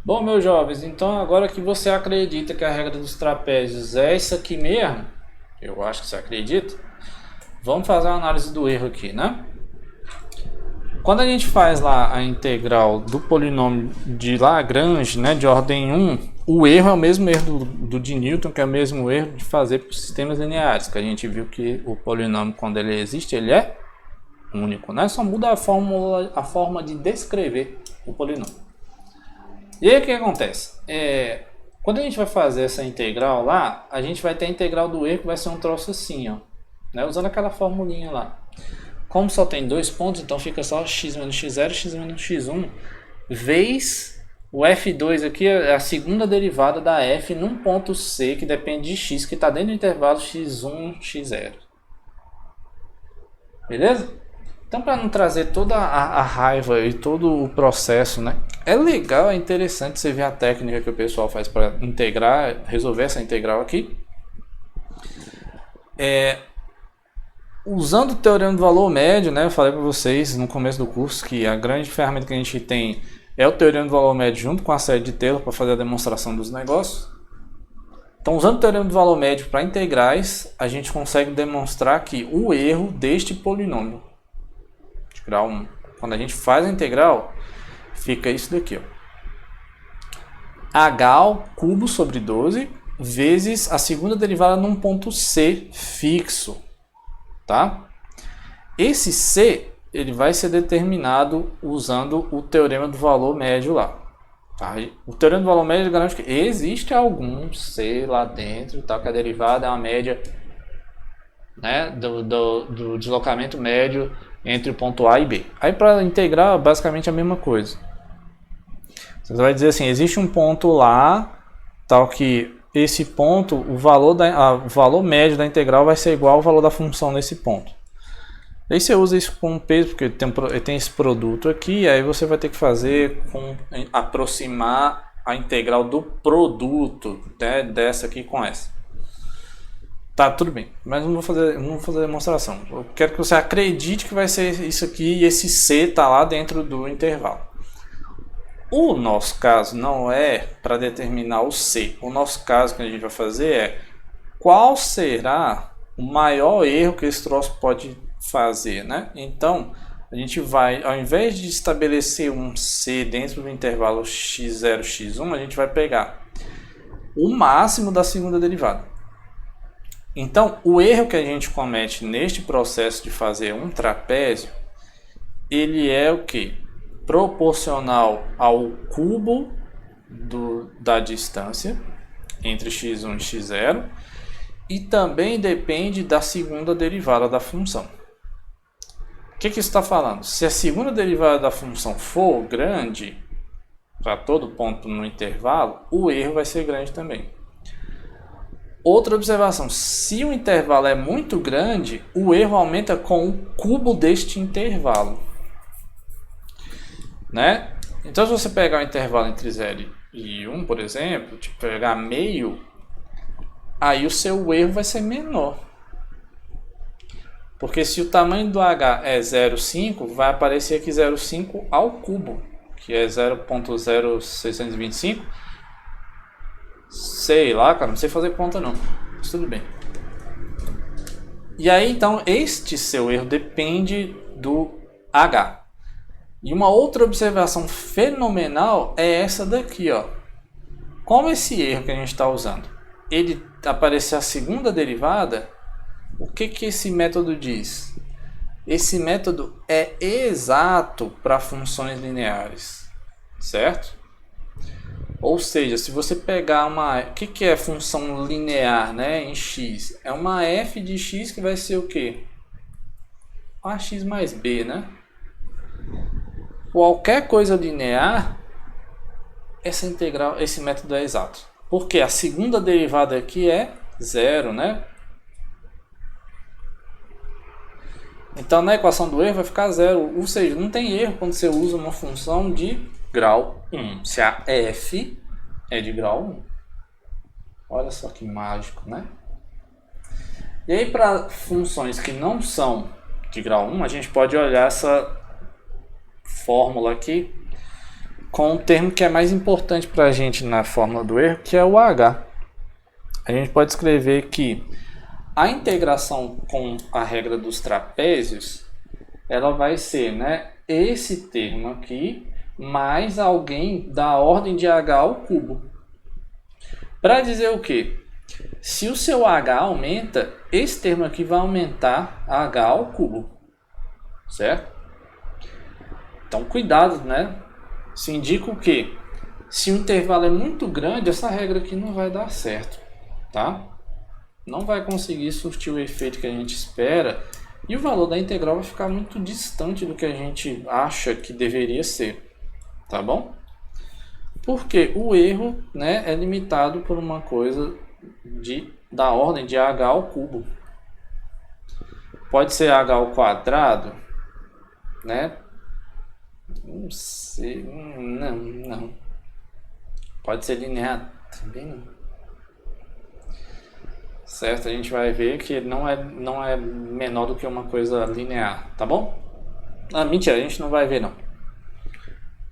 Bom, meus jovens, então agora que você acredita que a regra dos trapézios é isso aqui mesmo, eu acho que você acredita, vamos fazer uma análise do erro aqui, né? Quando a gente faz lá a integral do polinômio de Lagrange, né, de ordem 1, o erro é o mesmo erro do de Newton, que é o mesmo erro de fazer para sistemas lineares, que a gente viu que o polinômio, quando ele existe, ele é único, né? Só muda a forma de descrever o polinômio. E aí o que acontece? Quando a gente vai fazer essa integral lá, a gente vai ter a integral do erro que vai ser um troço assim, ó, né? Usando aquela formulinha lá. Como só tem dois pontos, então fica só x menos x0 e x menos x1, vezes o f2 aqui é a segunda derivada da f num ponto c que depende de x, que está dentro do intervalo x1, x0. Beleza? Então, para não trazer toda a raiva e todo o processo, né? É legal, é interessante você ver a técnica que o pessoal faz para integrar, resolver essa integral aqui. Usando o teorema do valor médio, né? Eu falei para vocês no começo do curso que a grande ferramenta que a gente tem é o teorema do valor médio junto com a série de Taylor para fazer a demonstração dos negócios. Então, usando o teorema do valor médio para integrais, a gente consegue demonstrar que o erro deste polinômio de grau 1, quando a gente faz a integral, fica isso daqui, ó. H ao cubo sobre 12 vezes a segunda derivada num ponto C fixo, tá? Esse C ele vai ser determinado usando o teorema do valor médio lá. Tá? O teorema do valor médio garante que existe algum C lá dentro, tá? Que a derivada é uma média, né, do deslocamento médio entre o ponto A e B. Aí para integrar basicamente a mesma coisa. Você vai dizer assim, existe um ponto lá, tal que esse ponto, o valor médio da integral vai ser igual ao valor da função nesse ponto. Aí você usa isso com peso, porque tem esse produto aqui, aí você vai ter que fazer aproximar a integral do produto, né, dessa aqui com essa. Tá, tudo bem, mas não vou fazer demonstração. Eu quero que você acredite que vai ser isso aqui e esse C tá lá dentro do intervalo. O nosso caso não é para determinar o C. O nosso caso que a gente vai fazer é qual será o maior erro que esse troço pode fazer, né? Então, a gente vai, ao invés de estabelecer um C dentro do intervalo x0, x1, a gente vai pegar o máximo da segunda derivada. Então, o erro que a gente comete neste processo de fazer um trapézio, ele é o que? Proporcional ao cubo da distância entre x1 e x0 e também depende da segunda derivada da função. O que isso está falando? Se a segunda derivada da função for grande para todo ponto no intervalo, o erro vai ser grande também. Outra observação, se o intervalo é muito grande, o erro aumenta com o cubo deste intervalo. Né? Então, se você pegar o intervalo entre 0 e 1, por exemplo, tipo, pegar meio, aí o seu erro vai ser menor. Porque se o tamanho do H é 0,5, vai aparecer aqui 0,5 ao cubo, que é 0,0625. Sei lá, cara, não sei fazer conta não, mas tudo bem. E aí, então, este seu erro depende do H. E uma outra observação fenomenal é essa daqui, ó. Como esse erro que a gente está usando, ele aparecer a segunda derivada, o que esse método diz? Esse método é exato para funções lineares, certo? Ou seja, se você pegar uma... O que é função linear, né, em x? É uma f de x que vai ser o quê? Ax mais b, né? Qualquer coisa linear, essa integral, esse método é exato. Porque a segunda derivada aqui é zero, né? Então na equação do erro vai ficar zero. Ou seja, não tem erro quando você usa uma função de grau 1. Se a f é de grau 1. Olha só que mágico, né? E aí para funções que não são de grau 1, a gente pode olhar essa fórmula aqui com o termo que é mais importante para a gente na fórmula do erro, que é o h. A gente pode escrever que a integração com a regra dos trapézios, ela vai ser, né, esse termo aqui, mais alguém da ordem de h ao cubo. Para dizer o quê? Se o seu h aumenta, esse termo aqui vai aumentar h ao cubo. Certo? Então, cuidado, né? Isso indica o quê? Se o intervalo é muito grande, essa regra aqui não vai dar certo, tá? Não vai conseguir surtir o efeito que a gente espera e o valor da integral vai ficar muito distante do que a gente acha que deveria ser, tá bom? Porque o erro, né, é limitado por uma coisa da ordem de h ao cubo. Pode ser h ao quadrado, né? Não sei, não. Pode ser linear, também não. Certo? A gente vai ver que não é menor do que uma coisa linear, tá bom? Ah, mentira, a gente não vai ver não.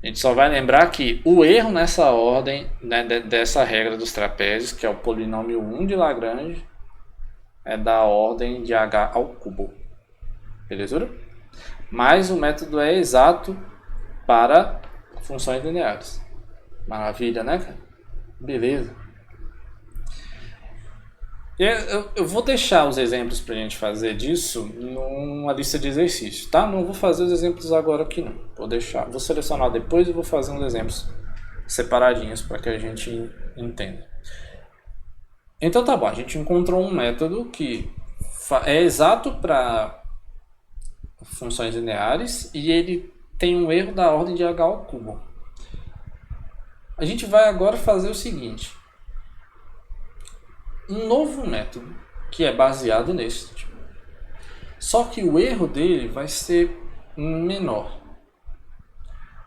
A gente só vai lembrar que o erro nessa ordem, né, dessa regra dos trapézios, que é o polinômio 1 de Lagrange, é da ordem de h ao cubo. Beleza? Mas o método é exato para funções lineares. Maravilha, né, cara? Beleza. Eu vou deixar os exemplos para a gente fazer disso numa lista de exercícios, tá? Não vou fazer os exemplos agora aqui não. Vou selecionar depois e vou fazer uns exemplos separadinhos para que a gente entenda. Então tá bom, a gente encontrou um método que é exato para funções lineares e ele tem um erro da ordem de h ao cubo. A gente vai agora fazer o seguinte. Um novo método que é baseado nesse. Só que o erro dele vai ser menor.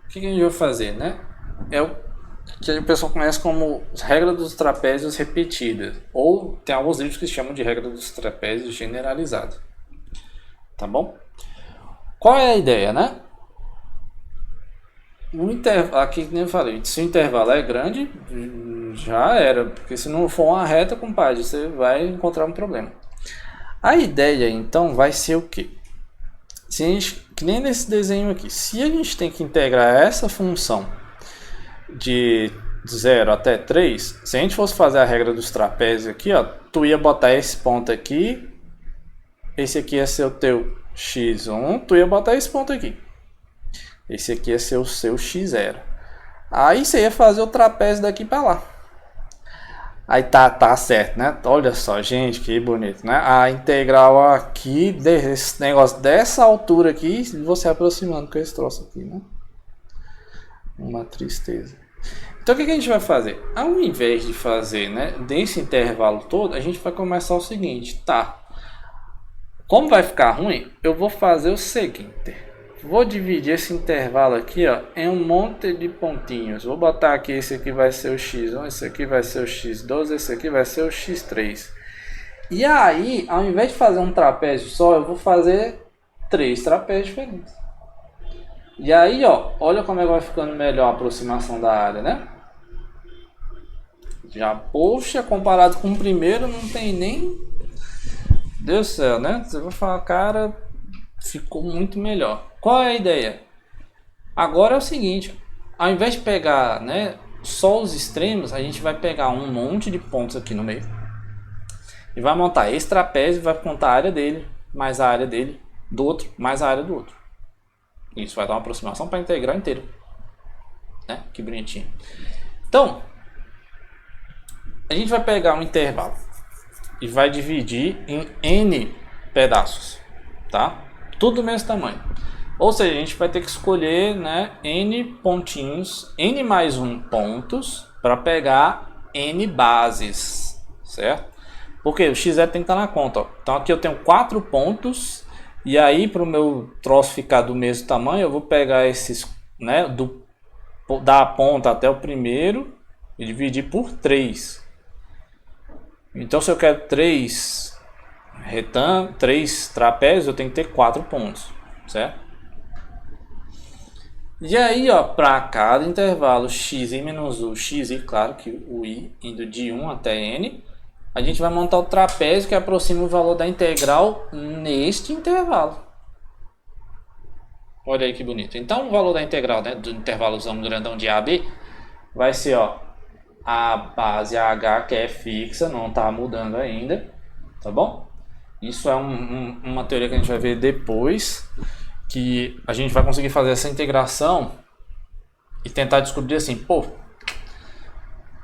O que a gente vai fazer, né? É o que o pessoal conhece como regra dos trapézios repetidas. Ou tem alguns livros que chamam de regra dos trapézios generalizada. Tá bom? Qual é a ideia, né? Aqui, como eu falei, se o intervalo é grande, já era. Porque se não for uma reta, compadre, você vai encontrar um problema. A ideia, então, vai ser o quê? Se a gente, que nem nesse desenho aqui, se a gente tem que integrar essa função de 0 até 3, se a gente fosse fazer a regra dos trapézios aqui, ó, tu ia botar esse ponto aqui, esse aqui ia ser o teu x1, tu ia botar esse ponto aqui. Esse aqui ia ser o seu x0. Aí você ia fazer o trapézio daqui para lá. Aí tá certo, né? Olha só, gente, que bonito, né? A integral aqui, desse negócio dessa altura aqui, você aproximando com esse troço aqui, né? Uma tristeza. Então o que a gente vai fazer? Ao invés de fazer, né, desse intervalo todo, a gente vai começar o seguinte, tá? Como vai ficar ruim, eu vou fazer o seguinte. Vou dividir esse intervalo aqui, ó, em um monte de pontinhos. Vou botar aqui, esse aqui vai ser o x1, esse aqui vai ser o x12, esse aqui vai ser o x3. E aí, ao invés de fazer um trapézio só, eu vou fazer 3 trapézios diferentes. E aí, ó, olha como é que vai ficando melhor a aproximação da área, né? Já, poxa, comparado com o primeiro, não tem nem... Deus do céu, né? Você vai falar, cara, ficou muito melhor. Qual é a ideia? Agora é o seguinte, ao invés de pegar, né, só os extremos, a gente vai pegar um monte de pontos aqui no meio e vai montar esse trapézio, vai contar a área dele, mais a área dele, do outro, mais a área do outro. Isso vai dar uma aproximação para integrar inteiro, né? Que bonitinho. Então, a gente vai pegar um intervalo e vai dividir em n pedaços, tá? Tudo do mesmo tamanho. Ou seja, a gente vai ter que escolher, né, n pontinhos, n mais 1 pontos, para pegar n bases, certo? Porque o x0 tem que estar na conta, ó. Então aqui eu tenho 4 pontos, e aí para o meu troço ficar do mesmo tamanho, eu vou pegar esses, né, da ponta até o primeiro, e dividir por 3. Então se eu quero 3 trapézios, eu tenho que ter 4 pontos, certo? E aí, ó, para cada intervalo xi menos u, xi, claro que o i indo de 1 até n, a gente vai montar o trapézio que aproxima o valor da integral neste intervalo. Olha aí que bonito. Então, o valor da integral, né, do intervalozão grandão de a a b vai ser, ó, a base h, que é fixa, não está mudando ainda, tá bom? Isso é uma teoria que a gente vai ver depois, que a gente vai conseguir fazer essa integração e tentar descobrir assim, pô,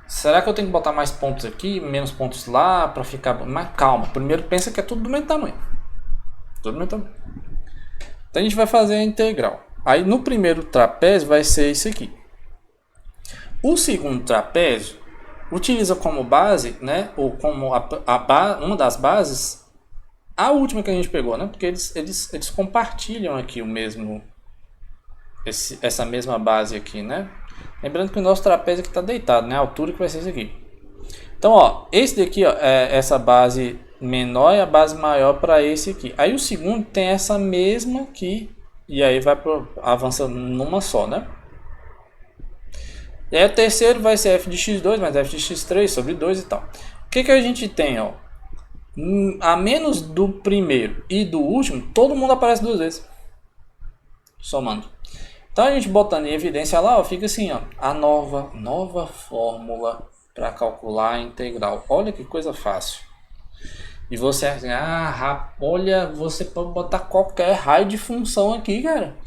será que eu tenho que botar mais pontos aqui, menos pontos lá, para ficar... Mas calma, primeiro pensa que é tudo do mesmo tamanho. Tudo do mesmo tamanho. Então a gente vai fazer a integral. Aí no primeiro trapézio vai ser isso aqui. O segundo trapézio utiliza como base, né, ou como uma das bases, a última que a gente pegou, né, porque eles compartilham aqui o mesmo, essa mesma base aqui, né. Lembrando que o nosso trapézio aqui está deitado, né, a altura que vai ser isso aqui. Então, ó, esse daqui, ó, é essa base menor e a base maior para esse aqui. Aí o segundo tem essa mesma aqui e aí vai avançando numa só, né. E aí o terceiro vai ser f de x2 mais f de x3 sobre 2 e tal. O que a gente tem, ó? A menos do primeiro e do último, todo mundo aparece duas vezes. Somando. Então a gente botando em evidência lá, ó, fica assim, ó, a nova fórmula para calcular a integral. Olha que coisa fácil. E você, olha, você pode botar qualquer raio de função aqui, cara.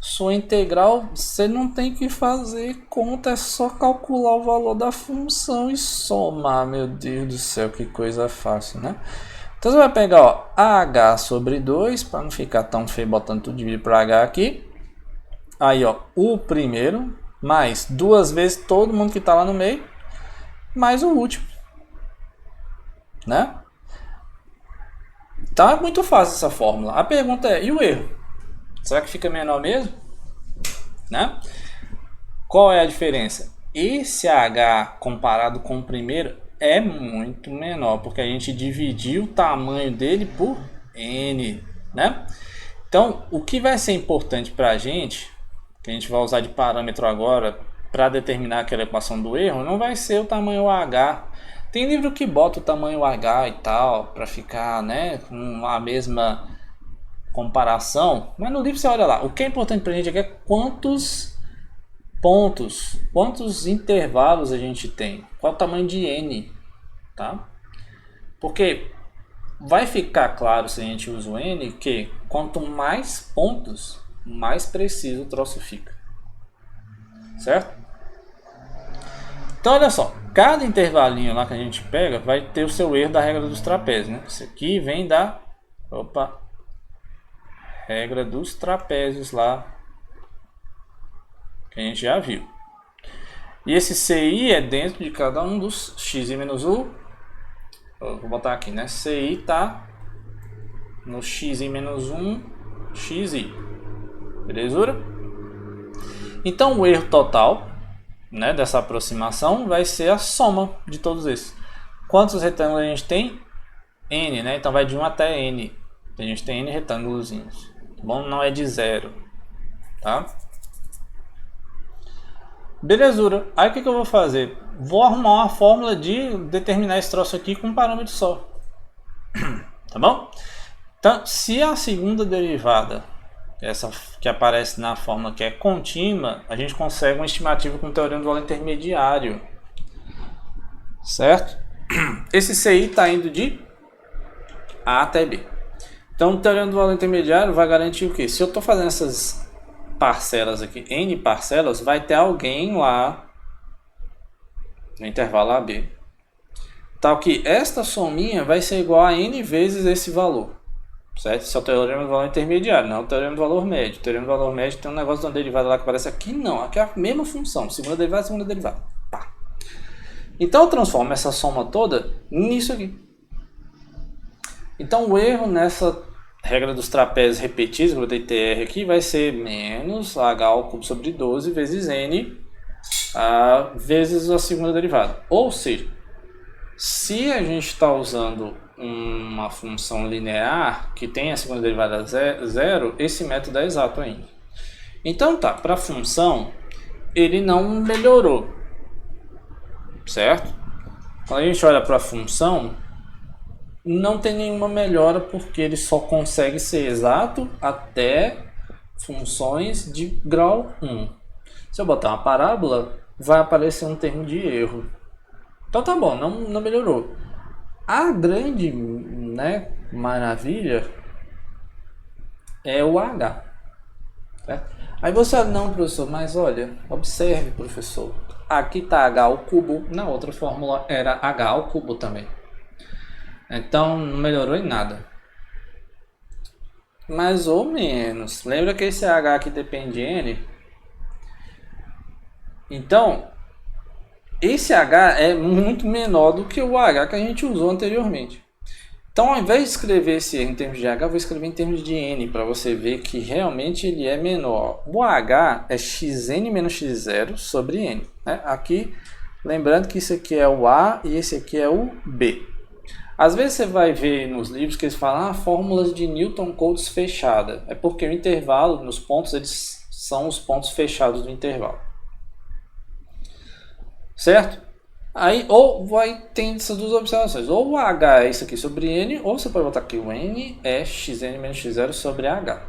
Sua integral, você não tem que fazer conta, é só calcular o valor da função e somar. Meu Deus do céu, que coisa fácil, né? Então você vai pegar, ó, h sobre 2, para não ficar tão feio botando tudo dividido para h aqui. Aí, ó, o primeiro, mais duas vezes todo mundo que está lá no meio, mais o último, né? Então é muito fácil essa fórmula. A pergunta é, e o erro? Será que fica menor mesmo? Né? Qual é a diferença? Esse h comparado com o primeiro é muito menor, porque a gente dividiu o tamanho dele por n, né? Então, o que vai ser importante para a gente, que a gente vai usar de parâmetro agora para determinar aquela equação do erro, não vai ser o tamanho h. Tem livro que bota o tamanho h e tal, para ficar, né, com a mesma comparação, mas no livro você olha lá, o que é importante para a gente é quantos pontos, quantos intervalos a gente tem, qual o tamanho de n, tá? Porque vai ficar claro se a gente usa o n que quanto mais pontos, mais preciso o troço fica, certo? Então olha só, cada intervalinho lá que a gente pega vai ter o seu erro da regra dos trapézios, né? Isso aqui vem da regra dos trapézios lá, que a gente já viu. E esse CI é dentro de cada um dos xi menos u. Vou botar aqui, né? CI tá no xi menos 1, xi. Belezura? Então o erro total, né, dessa aproximação vai ser a soma de todos esses. Quantos retângulos a gente tem? N, né? Então vai de 1 até N. A gente tem N retângulozinhos. Bom, não é de 0, tá? Belezura. Aí o que eu vou fazer? Vou arrumar uma fórmula de determinar esse troço aqui com um parâmetro só. Tá bom? Então, se a segunda derivada, essa que aparece na fórmula que é contínua, a gente consegue uma estimativa com o teorema do valor intermediário. Certo? Esse CI está indo de A até B. Então, o teorema do valor intermediário vai garantir o quê? Se eu estou fazendo essas parcelas aqui, n parcelas, vai ter alguém lá no intervalo AB. Tal que esta sominha vai ser igual a n vezes esse valor. Certo? Esse é o teorema do valor intermediário, não é o teorema do valor médio. O teorema do valor médio tem um negócio de uma derivada lá que aparece aqui, não. Aqui é a mesma função, segunda derivada. Pá. Então, eu transformo essa soma toda nisso aqui. Então, o erro nessa regra dos trapézios repetidos, vou botei TR aqui, vai ser menos h ao cubo sobre 12 vezes n vezes a segunda derivada. Ou seja, se a gente está usando uma função linear que tem a segunda derivada zero, esse método é exato ainda. Então tá, para a função, ele não melhorou, certo? Quando a gente olha para a função, não tem nenhuma melhora porque ele só consegue ser exato até funções de grau 1. Se eu botar uma parábola, vai aparecer um termo de erro. Então tá bom, não melhorou. A grande, né, maravilha é o H. Certo? Aí você, não, professor, mas olha, observe, professor. Aqui está H ao cubo, na outra fórmula era H ao cubo também. Então não melhorou em nada. Mais ou menos. Lembra que esse H aqui depende de N? Então, esse H é muito menor do que o H que a gente usou anteriormente. Então, ao invés de escrever esse em termos de H, eu vou escrever em termos de N, para você ver que realmente ele é menor. O H é xn menos x0 sobre N. Né? Aqui, lembrando que isso aqui é o A e esse aqui é o B. Às vezes você vai ver nos livros que eles falam fórmulas de Newton-Cotes fechada. É porque o intervalo, nos pontos, eles são os pontos fechados do intervalo. Certo? Aí, ou vai ter essas duas observações. Ou o H é isso aqui sobre N, ou você pode botar aqui o N é xn menos x0 sobre H.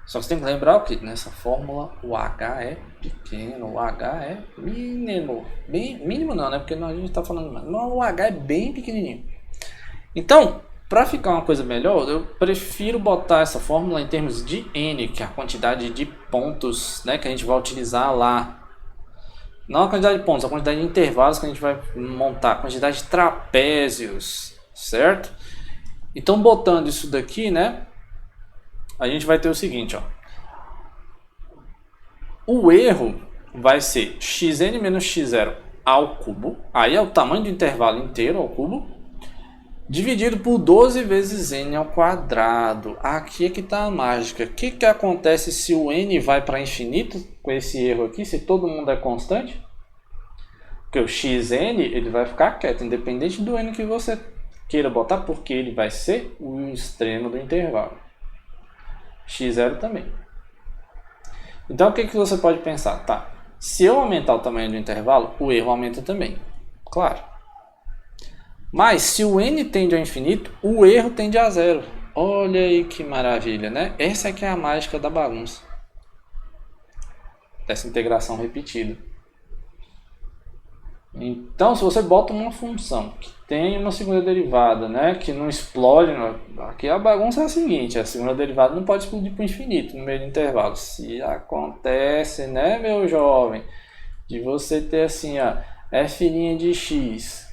Só que você tem que lembrar o que? Nessa fórmula o H é pequeno, o H é mínimo. Mínimo não, né? Porque a gente está falando mais. Mas o H é bem pequenininho. Então, para ficar uma coisa melhor, eu prefiro botar essa fórmula em termos de N, que é a quantidade de pontos, né, que a gente vai utilizar lá. Não a quantidade de pontos, a quantidade de intervalos que a gente vai montar, a quantidade de trapézios, certo? Então, botando isso daqui, né, a gente vai ter o seguinte, ó. O erro vai ser xn menos x0 ao cubo, aí é o tamanho do intervalo inteiro ao cubo, dividido por 12 vezes n ao quadrado. Aqui é que está a mágica. O que acontece se o n vai para infinito com esse erro aqui, se todo mundo é constante? Porque o xn ele vai ficar quieto, independente do n que você queira botar, porque ele vai ser o extremo do intervalo. x0 também. Então o que você pode pensar? Tá, se eu aumentar o tamanho do intervalo, o erro aumenta também. Claro. Mas se o n tende ao infinito, o erro tende a zero. Olha aí que maravilha, né? Essa aqui é a mágica da bagunça. Dessa integração repetida. Então, se você bota uma função que tem uma segunda derivada, né, que não explode, aqui a bagunça é a seguinte, a segunda derivada não pode explodir para o infinito no meio do intervalo. Se acontece, né, meu jovem, de você ter assim, ó, f' de x,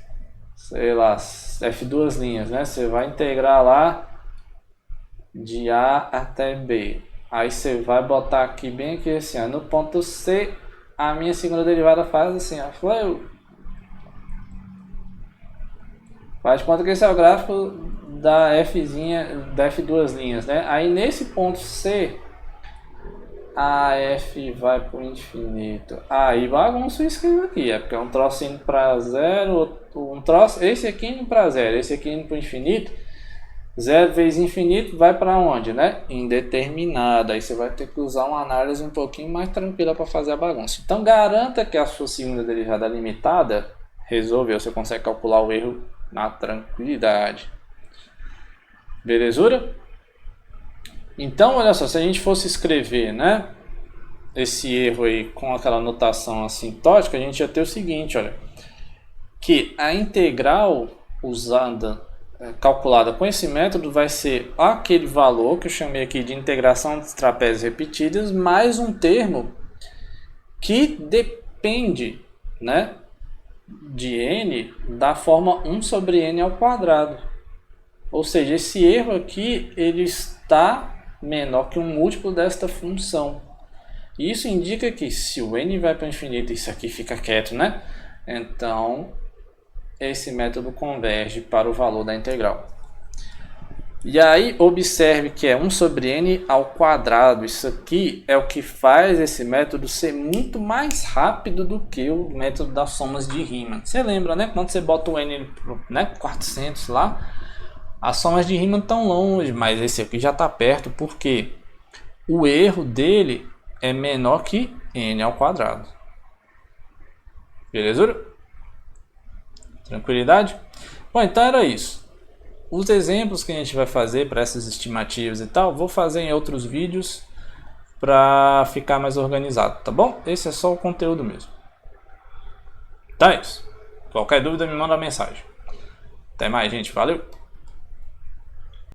sei lá, f duas linhas, né? Você vai integrar lá de A até B. Aí você vai botar aqui bem aqui assim, ó, no ponto C, a minha segunda derivada faz assim, ó, faz de conta que esse é o gráfico da da f duas linhas, né? Aí nesse ponto C, a f vai para o infinito. Aí bagunça o esquema aqui, é porque é um troço indo para zero, esse aqui indo para zero, esse aqui indo para o infinito. 0 vezes infinito vai para onde, né? Indeterminado. Aí você vai ter que usar uma análise um pouquinho mais tranquila para fazer a bagunça. Então garanta que a sua segunda derivada limitada resolveu. Você consegue calcular o erro na tranquilidade. Belezura? Então, olha só, se a gente fosse escrever, né, esse erro aí com aquela notação assintótica, a gente ia ter o seguinte, olha, que a integral usada, calculada com esse método, vai ser aquele valor que eu chamei aqui de integração de trapézios repetidas, mais um termo que depende, né, de n da forma 1 sobre n ao quadrado. Ou seja, esse erro aqui ele está menor que um múltiplo desta função. Isso indica que se o n vai para o infinito, isso aqui fica quieto, né? Então, esse método converge para o valor da integral. E aí, observe que é 1 sobre n ao quadrado. Isso aqui é o que faz esse método ser muito mais rápido do que o método das somas de Riemann. Você lembra, né? Quando você bota o n, né, 400 lá, as somas de Riemann estão longe, mas esse aqui já está perto. Por quê? o erro dele é menor que n ao quadrado. Beleza? Tranquilidade? Bom, então era isso. Os exemplos que a gente vai fazer para essas estimativas e tal, vou fazer em outros vídeos para ficar mais organizado, tá bom? Esse é só o conteúdo mesmo. Tá, isso. Qualquer dúvida me manda uma mensagem. Até mais, gente. Valeu!